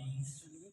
22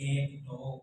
1, 2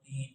3।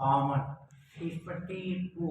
52, 52,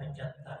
75।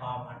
52।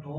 2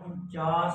49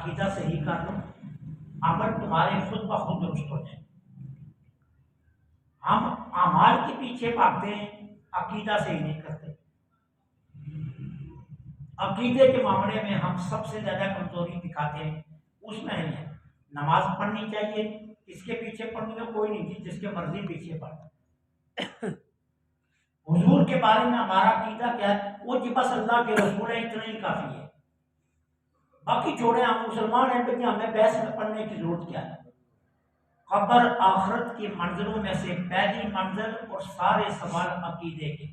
عقیدہ صحیح کر لو، عمل تمہارے خود بخود درست ہو جائے۔ ہم اعمال کے پیچھے بھاگتے ہیں، عقیدہ صحیح نہیں کرتے۔ عقیدے کے معاملے میں ہم سب سے زیادہ کمزوری دکھاتے ہیں، اس میں ہے نماز پڑھنی چاہیے، کس کے پیچھے پڑھنی ہے؟ کوئی نہیں، جس کے مرضی پیچھے پڑھنا۔ حضور کے بارے میں ہمارا عقیدہ کیا ہے؟ وہ جی بس اللہ کے رسول ہیں، اتنا ہی کافی ہے، باقی چھوڑے، ہم مسلمان ہیں کہ ہمیں بحث میں پڑھنے کی ضرورت کیا ہے؟ قبر آخرت کی منزلوں میں سے پہلی منزل اور سارے سوال عقیدے کے،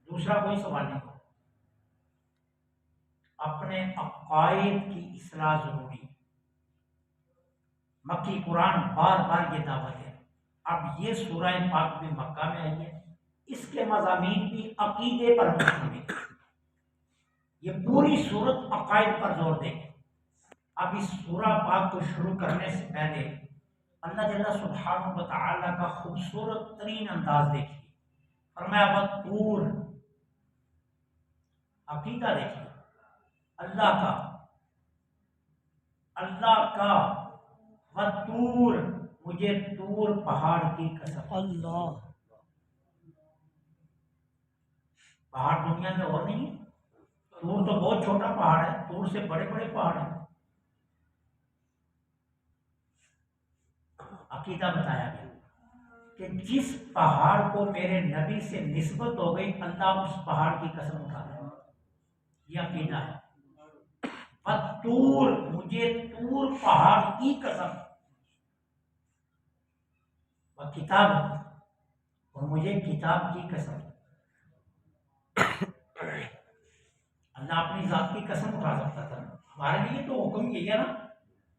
دوسرا کوئی سوال نہیں ہو۔ اپنے عقائد کی اصلاح ضروری، مکی قرآن بار بار یہ دعوت ہے۔ اب یہ سورہ پاک میں مکہ میں آئی ہے، اس کے مضامین بھی عقیدے پر مشتمل ہے، یہ پوری صورت عقائد پر زور دے گی۔ اب اس سورہ پاک کو شروع کرنے سے پہلے اللہ جل سبحانہ و تعالی کا خوبصورت ترین انداز دیکھیے، فرمایا والطور، عقیدہ دیکھیے اللہ کا والطور، مجھے طور پہاڑ کی قسم، اللہ، پہاڑ دنیا میں اور نہیں ہے، طور تو بہت چھوٹا پہاڑ ہے، طور سے بڑے بڑے پہاڑ ہیں۔ عقیدہ بتایا گیا کہ جس پہاڑ کو میرے نبی سے نسبت ہو گئی، اللہ اس پہاڑ کی قسم اٹھا رہا ہے، یہ عقیدہ ہے۔ طور، مجھے طور پہاڑ کی قسم، کتاب، اور مجھے کتاب کی قسم، اللہ اپنی ذات کی قسم اٹھا سکتا تھا۔ ہمارے لیے تو حکم یہی ہے نا،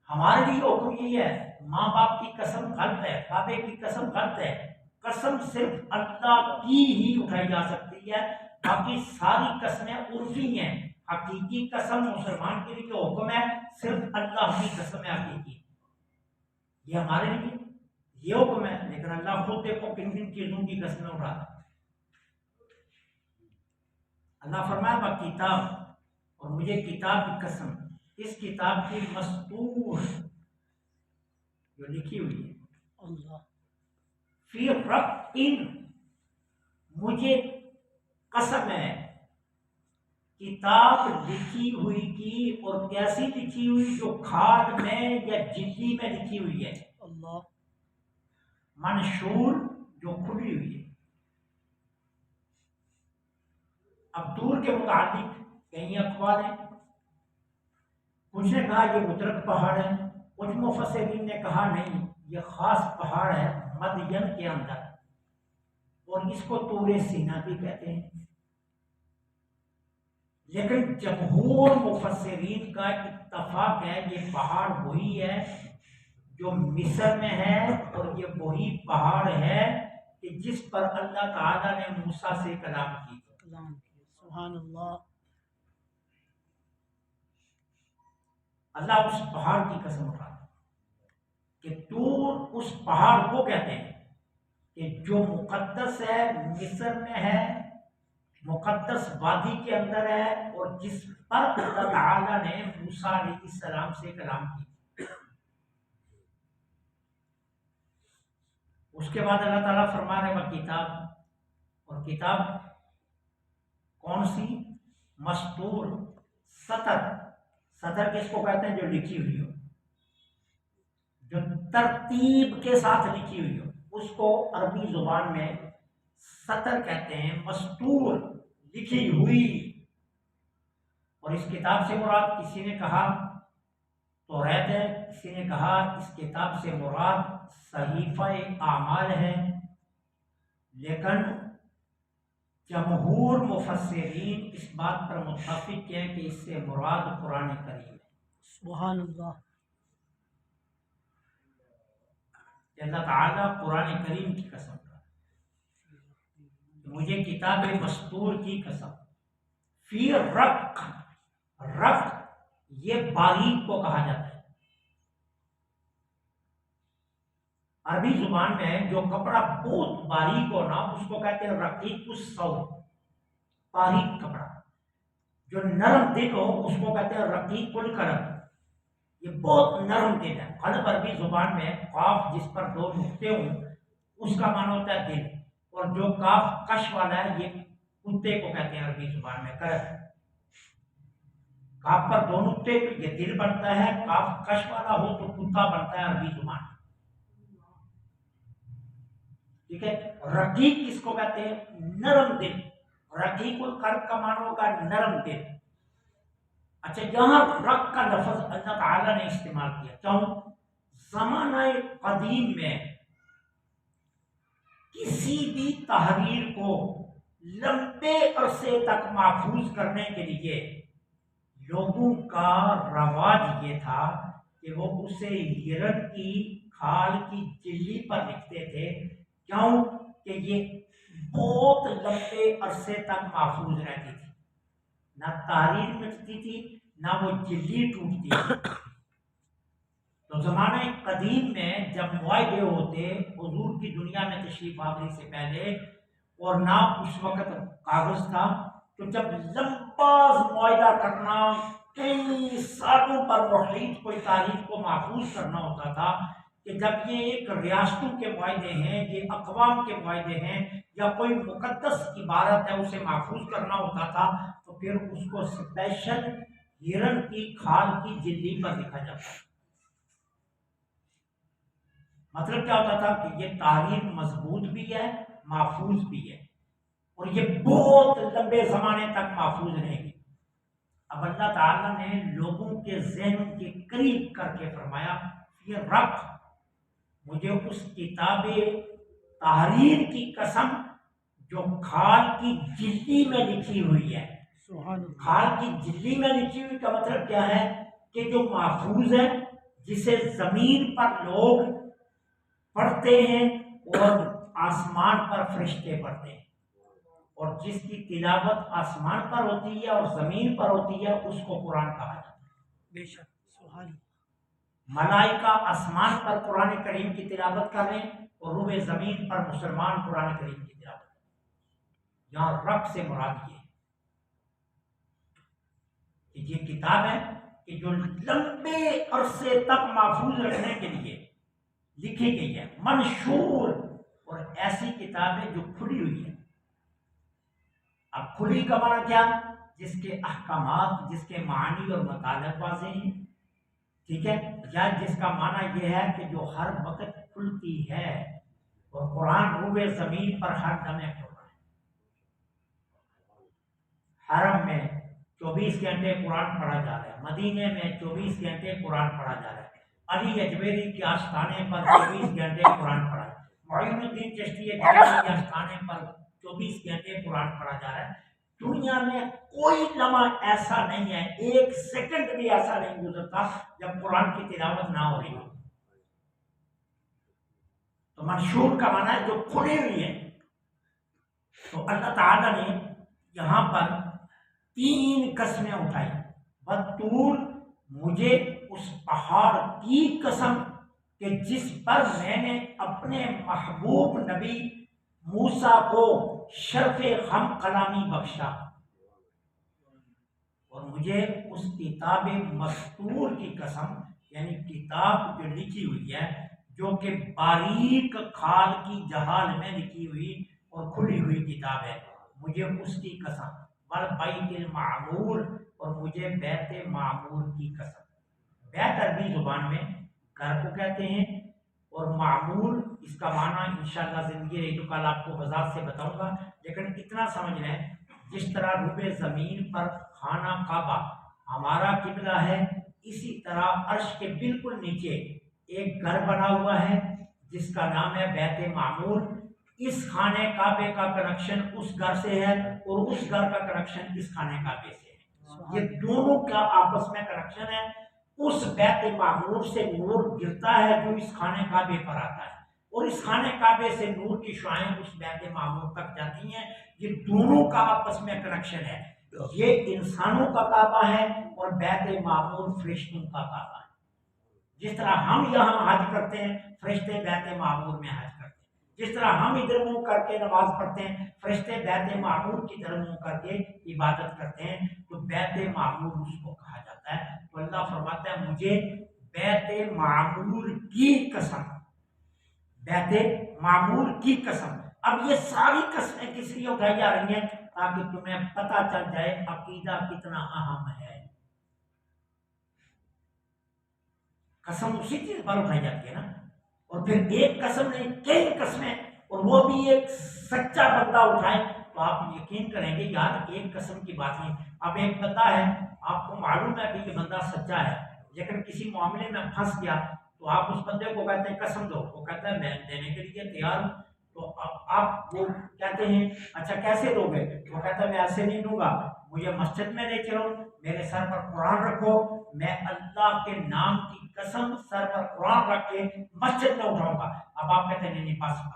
ہمارے لیے حکم یہی ہے، ماں باپ کی قسم غلط ہے، بابے کی قسم غلط ہے، قسم صرف اللہ کی ہی اٹھائی جا سکتی ہے، باقی ساری قسمیں عرفی ہیں۔ حقیقی قسم مسلمان کے لیے جو حکم ہے صرف اللہ کی قسم ہے حقیقی، یہ ہمارے لیے یہ حکم ہے، لیکن اللہ خود دیکھو کن کن چیزوں کی قسمیں اٹھاتا ہے۔ اللہ فرمایا کتاب، اور مجھے کتاب کی قسم، اس کتاب کی مستور جو لکھی ہوئی ہے، اللہ، فی رق، مجھے قسم ہے کتاب لکھی ہوئی کی، اور کیسی لکھی ہوئی؟ جو کھال میں یا جلدی میں لکھی ہوئی ہے، اللہ، منشور، جو کھلی ہوئی ہے۔ اب طور کے متعلق کئی اقوال ہیں، کچھ نے کہا یہ مترک پہاڑ ہے، کچھ مفسرین نے کہا نہیں، یہ خاص پہاڑ ہے مدین کے اندر، اور اس کو طور سینا بھی کہتے ہیں۔ لیکن جمہور مفسرین کا اتفاق ہے یہ پہاڑ وہی ہے جو مصر میں ہے، اور یہ وہی پہاڑ ہے کہ جس پر اللہ تعالیٰ نے موسیٰ سے کلام کی۔ سبحان اللہ، اللہ اس پہاڑ کی قسم اٹھاتا کہ طور اس پہاڑ کو کہتے ہیں کہ جو مقدس ہے، مصر میں ہے، مقدس وادی کے اندر ہے، اور جس پر اللہ تعالیٰ نے موسیٰ علیہ السلام سے کلام کی۔ اس کے بعد اللہ تعالیٰ فرما رہے وہ کتاب، اور کتاب کون سی؟ مستور، سطر کس کو کہتے ہیں؟ جو لکھی ہوئی ہو، جو ترتیب کے ساتھ لکھی ہوئی ہو، اس کو عربی زبان میں سطر کہتے ہیں، مستور، لکھی ہوئی۔ اور اس کتاب سے مراد، کسی نے کہا توریت ہے، کسی نے کہا اس کتاب سے مراد صحیفہ اعمال ہے، لیکن جمہور مفسرین اس بات پر متفق ہیں کہ اس سے مراد قرآن کریم ہے۔ سبحان اللہ، کہ اللہ تعالیٰ قرآن کریم کی قسم کا، مجھے کتاب مستور کی قسم، فی رق، رق یہ باریک کو کہا جاتا ہے، عربی زبان میں جو کپڑا بہت باریک ہو نا اس کو کہتے ہیں رقیق الصوت، باریک کپڑا، جو نرم دل ہو اس کو کہتے ہیں رقیق القلم، یہ بہت نرم دل ہے. قلب عربی زبان میں قاف جس پر دو نقطے ہوں اس کا معنی ہوتا ہے دل، اور جو کاف کش والا ہے یہ کتے کو کہتے ہیں عربی زبان میں. کاف پر دو نقطے تو یہ دل بنتا ہے، کاف کش والا ہو تو کتا بنتا ہے عربی زبان میں. ٹھیک ہے. رقیق کس کو کہتے ہیں؟ نرم دل. رقیق القلب کا معنی ہوگا نرم دل. اچھا، یہاں رق کا لفظ اللہ تعالیٰ نے استعمال کیا. کیوں؟ زمانہ قدیم میں کسی بھی تحریر کو لمبے عرصے تک محفوظ کرنے کے لیے لوگوں کا رواج یہ تھا کہ وہ اسے ہرن کی کھال کی جلی پر لکھتے تھے. کیوں؟ کہ یہ بہت لمبے عرصے تک محفوظ رہتی تھی، نہ تحریر مٹتی تھی نہ وہ جلی ٹوٹتی تھی. تو زمانہ قدیم میں جب معاہدے ہوتے حضور کی دنیا میں تشریف آوری سے پہلے، اور نہ اس وقت کاغذ تھا، تو جب لمبا معاہدہ کرنا، کئی سالوں پر محیط کوئی تاریخ کو محفوظ کرنا ہوتا تھا، کہ جب یہ ایک ریاستوں کے معاہدے ہیں، یہ اقوام کے معاہدے ہیں، یا کوئی مقدس عبارت ہے اسے محفوظ کرنا ہوتا تھا، تو پھر اس کو اسپیشل ہرن کی کھال کی جلدی پر لکھا جاتا ہے. مطلب کیا ہوتا تھا کہ یہ تاریخ مضبوط بھی ہے، محفوظ بھی ہے، اور یہ بہت لمبے زمانے تک محفوظ رہے گی. اب اللہ تعالیٰ نے لوگوں کے ذہن کے قریب کر کے فرمایا، یہ رب مجھے اس کتاب تحریر کی قسم جو کھال کی جلی میں لکھی ہوئی ہے. سبحان اللہ. کھال کی جلی میں لکھی ہوئی کا مطلب کیا ہے؟ کہ جو محفوظ ہے، جسے زمین پر لوگ پڑھتے ہیں اور آسمان پر فرشتے پڑھتے ہیں، اور جس کی تلاوت آسمان پر ہوتی ہے اور زمین پر ہوتی ہے اس کو قرآن کہا جاتا ہے. بے شک. سبحان اللہ. ملائکہ آسمان پر قرآن کریم کی تلاوت کر رہے ہیں اور روح زمین پر مسلمان قرآن کریم کی تلاوت کر رہے ہیں. یہاں رب سے مراد یہ ہے کہ یہ کتاب ہے کہ جو لمبے عرصے تک محفوظ رکھنے کے لیے لکھی گئی ہے، منشور، اور ایسی کتاب ہے جو کھلی ہوئی ہے. اب کھلی کا معنی کیا؟ جس کے احکامات، جس کے معنی اور مطالب واضح ہیں. ٹھیک ہے. یا جس کا معنی یہ ہے کہ جو ہر وقت کھلتی ہے، اور قرآن روح زمین پر ہر دم کھل رہا ہے. حرم میں 24 گھنٹے قرآن پڑھا جا رہا ہے، مدینے میں 24 گھنٹے قرآن پڑھا جا رہا ہے، علی اجمیری کے آستانے پر 24 گھنٹے قرآن پڑھا ہے، معین الدین چشتی اجمیری کے آستانے پر 24 گھنٹے قرآن پڑھا جا رہا ہے. دنیا میں کوئی لمحہ ایسا نہیں ہے، ایک سیکنڈ بھی ایسا نہیں گزرتا جب قرآن کی تلاوت نہ ہو رہی ہو. تو منشور کا معنی ہے جو کھلی ہوئی ہے. تو اللہ تعالیٰ نے یہاں پر 3 قسمیں اٹھائی. بطور مجھے اس پہاڑ کی قسم کہ جس پر میں نے اپنے محبوب نبی موسیٰ کو شرف ہم کلامی بخشا، اور مجھے اس کتاب مستور کی قسم، یعنی کتاب جو لکھی ہوئی ہے، جو کہ باریک کھال کی جہال میں لکھی ہوئی اور کھلی ہوئی کتاب ہے، مجھے اس کی قسم. والبیت المعمور، اور مجھے بیت معمور کی قسم. بیت عربی زبان میں گھر کو کہتے ہیں، اور معمور اس کا معنی انشاءاللہ زندگی رہی تو کل آپ کو وضاحت سے بتاؤں گا. لیکن اتنا سمجھ لیں، جس طرح روح زمین پر خانہ کعبہ ہمارا قبلہ ہے، اسی طرح عرش کے بالکل نیچے ایک گھر بنا ہوا ہے جس کا نام ہے بیت معمور. اس خانے کعبے کا کنیکشن اس گھر سے ہے، اور اس گھر کا کنیکشن اس خانے کعبے سے ہے. یہ دونوں کا آپس میں کنیکشن ہے. اس بیت معمور سے نور گرتا ہے جو اس خانے کعبے پر آتا ہے، اور اس خانے کعبے سے نور کی شعائیں اس بیت معمور تک جاتی ہیں. یہ دونوں کا آپس میں کنیکشن ہے. یہ انسانوں کا کعبہ ہے اور بیت معمور فرشتوں کا کعبہ ہے. جس طرح ہم یہاں حج کرتے ہیں، فرشتے بیت معمور میں حج کرتے ہیں. جس طرح ہم ادھر منہ کر کے نماز پڑھتے ہیں، فرشتے بیت معمور کی طرف منہ کر کے عبادت کرتے ہیں. تو بیت معمور اس کو کہا جاتا ہے. تو اللہ فرماتا ہے مجھے بیت معمور کی قسم، بیت معمور کی قسم۔ اب یہ ساری قسمیں کس لیے اٹھائی جا رہی ہیں؟ تاکہ تمہیں پتہ چل جائے عقیدہ کتنا اہم ہے۔ قسم اسی چیز پر اٹھائی جاتی ہے نا، اور پھر ایک قسم نہیں کئی قسمیں، اور وہ بھی ایک سچا بندہ اٹھائے تو آپ یقین کریں گے یار ایک قسم کی بات نہیں۔ اب ایک بندہ ہے، آپ کو معلوم ہے کہ یہ بندہ سچا ہے، لیکن کسی معاملے میں پھنس گیا تو آپ اس بندے کو کہتے ہیں قسم دو، وہ کہتا ہے میں دینے کے لیے تیار ہوں، تو آپ وہ کہتے ہیں اچھا کیسے دو گے؟ وہ کہتا ہے میں ایسے نہیں دوں گا، مجھے مسجد میں لے چلو، میرے سر پر قرآن رکھو، میں اللہ کے نام کی قسم سر پر قرآن رکھ کے مسجد میں اٹھاؤں گا۔ اب آپ کہتے ہیں نہیں بس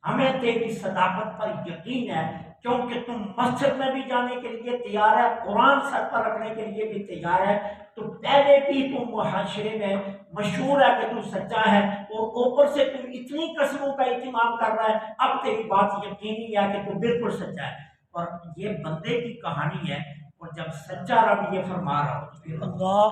ہمیں تیری صداقت پر یقین ہے، کیونکہ تم مسجد میں بھی جانے کے لیے تیار ہے، قرآن سر پر رکھنے کے لیے بھی تیار ہے، تو پہلے بھی تم معاشرے میں مشہور ہے کہ تم سچا ہے، اور اوپر سے تم اتنی قسموں کا اہتمام کر رہا ہے، اب تیری بات یقینی ہے کہ تم بالکل سچا ہے۔ اور یہ بندے کی کہانی ہے، اور جب سچا رب یہ فرما رہا ہو تو پھر اللہ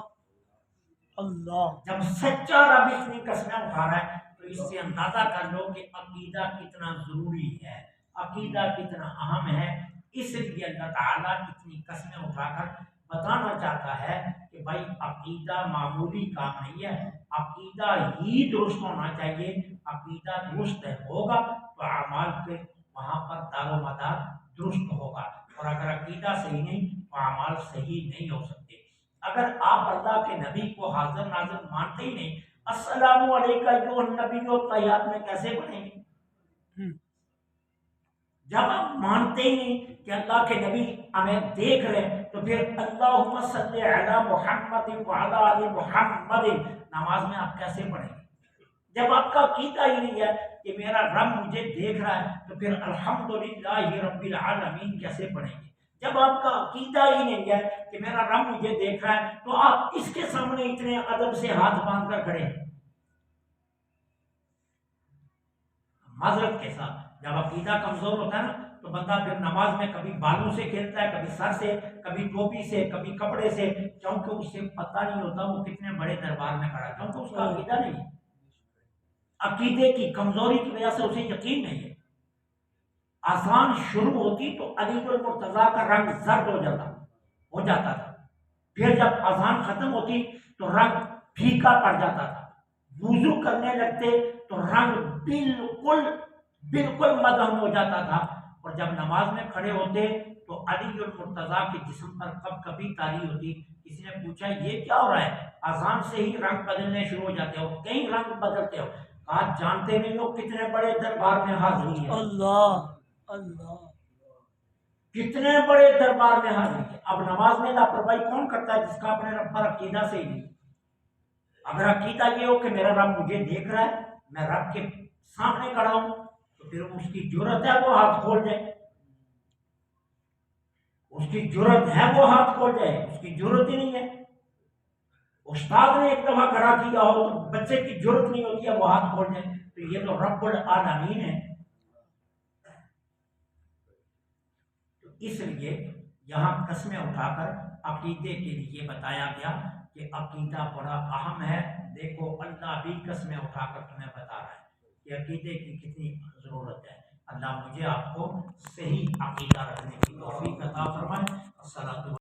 اللہ جب سچا رب اتنی قسمیں اٹھا رہا ہے تو اس سے اندازہ کر لو کہ عقیدہ کتنا ضروری ہے، عقیدہ کتنا اہم ہے۔ اس لیے اللہ تعالیٰ اتنی قسمیں اٹھا کر بتانا چاہتا ہے کہ بھائی عقیدہ معمولی کام نہیں ہے، عقیدہ ہی درست ہونا چاہیے، عقیدہ درست ہوگا تو اعمال پہ وہاں پر دار و مدار درست ہوگا، اور اگر عقیدہ صحیح نہیں تو اعمال صحیح نہیں ہو سکتے۔ اگر آپ اللہ کے نبی کو حاضر ناظر مانتے ہی نہیں، السلام علیکم ایھا النبی و تحیات میں کیسے پڑھیں گے؟ جب آپ مانتے ہی نہیں کہ اللہ کے نبی ہمیں دیکھ رہے ہیں تو پھر اللہم صلی علی محمد وعلی آل محمد نماز میں آپ کیسے پڑھیں گے؟ جب آپ کا عقیدہ ہی نہیں ہے کہ میرا رب مجھے دیکھ رہا ہے تو پھر الحمدللہ رب العالمین کیسے پڑھیں گے؟ جب آپ کا عقیدہ ہی نہیں ہے کہ میرا رب مجھے دیکھ رہا ہے تو آپ اس کے سامنے اتنے ادب سے ہاتھ باندھ کر کھڑے ہیں۔ معذرت کے ساتھ جب عقیدہ کمزور ہوتا ہے نا تو بندہ پھر نماز میں کبھی بالوں سے کھیلتا ہے، کبھی سر سے، کبھی ٹوپی سے، کبھی کپڑے سے، کیونکہ اسے پتہ نہیں ہوتا وہ کتنے بڑے دربار میں کھڑا ہے، کیونکہ اس کا عقیدہ نہیں ہے۔ عقیدے کی کمزوری کی وجہ سے اسے یقین نہیں ہے۔ اذان شروع ہوتی تو علی المرتضیٰ کا رنگ زرد ہو جاتا تھا، پھر جب اذان ختم ہوتی تو رنگ پھیکا پڑ جاتا تھا، وضو کرنے لگتے تو رنگ بالکل مدھم ہو جاتا تھا، اور جب نماز میں کھڑے ہوتے تو علی المرتضیٰ کے جسم پر کب کبھی تاری ہوتی۔ کسی نے پوچھا یہ کیا ہو رہا ہے؟ اذان سے ہی رنگ بدلنے شروع ہو جاتے ہو، کئی رنگ بدلتے ہو۔ آج جانتے نہیں ہو کتنے بڑے دربار میں حاضری ہے، اللہ اللہ کتنے بڑے دربار میں حاضری ہے۔ اب نماز میں لاپرواہی کون کرتا ہے؟ جس کا اپنے رب پر عقیدہ سے ہی نہیں۔ اگر عقیدہ یہ ہو کہ میرا رب مجھے دیکھ رہا ہے، میں رب کے سامنے کھڑا ہوں، تو پھر اس کی جرت ہے وہ ہاتھ کھول جائے، اس کی جرت ہے وہ ہاتھ کھول جائے، اس کی جرت ہی نہیں ہے۔ استاد نے ایک دفعہ کھڑا کیا ہو تو بچے کی جرت نہیں ہوتی ہے وہ ہاتھ کھول جائے، تو یہ تو رب العالمین ہے۔ تو اس لیے یہاں قسمیں اٹھا کر عقیدے کے لیے بتایا گیا کہ عقیدہ بڑا اہم ہے۔ دیکھو اللہ بھی قسمیں اٹھا کر تمہیں بتا رہا ہے کہ عقیدے کی کتنی ضرورت ہے۔ اللہ مجھے آپ کو صحیح عقیدہ رکھنے کی توفیق عطا فرمائے۔ الصلاۃ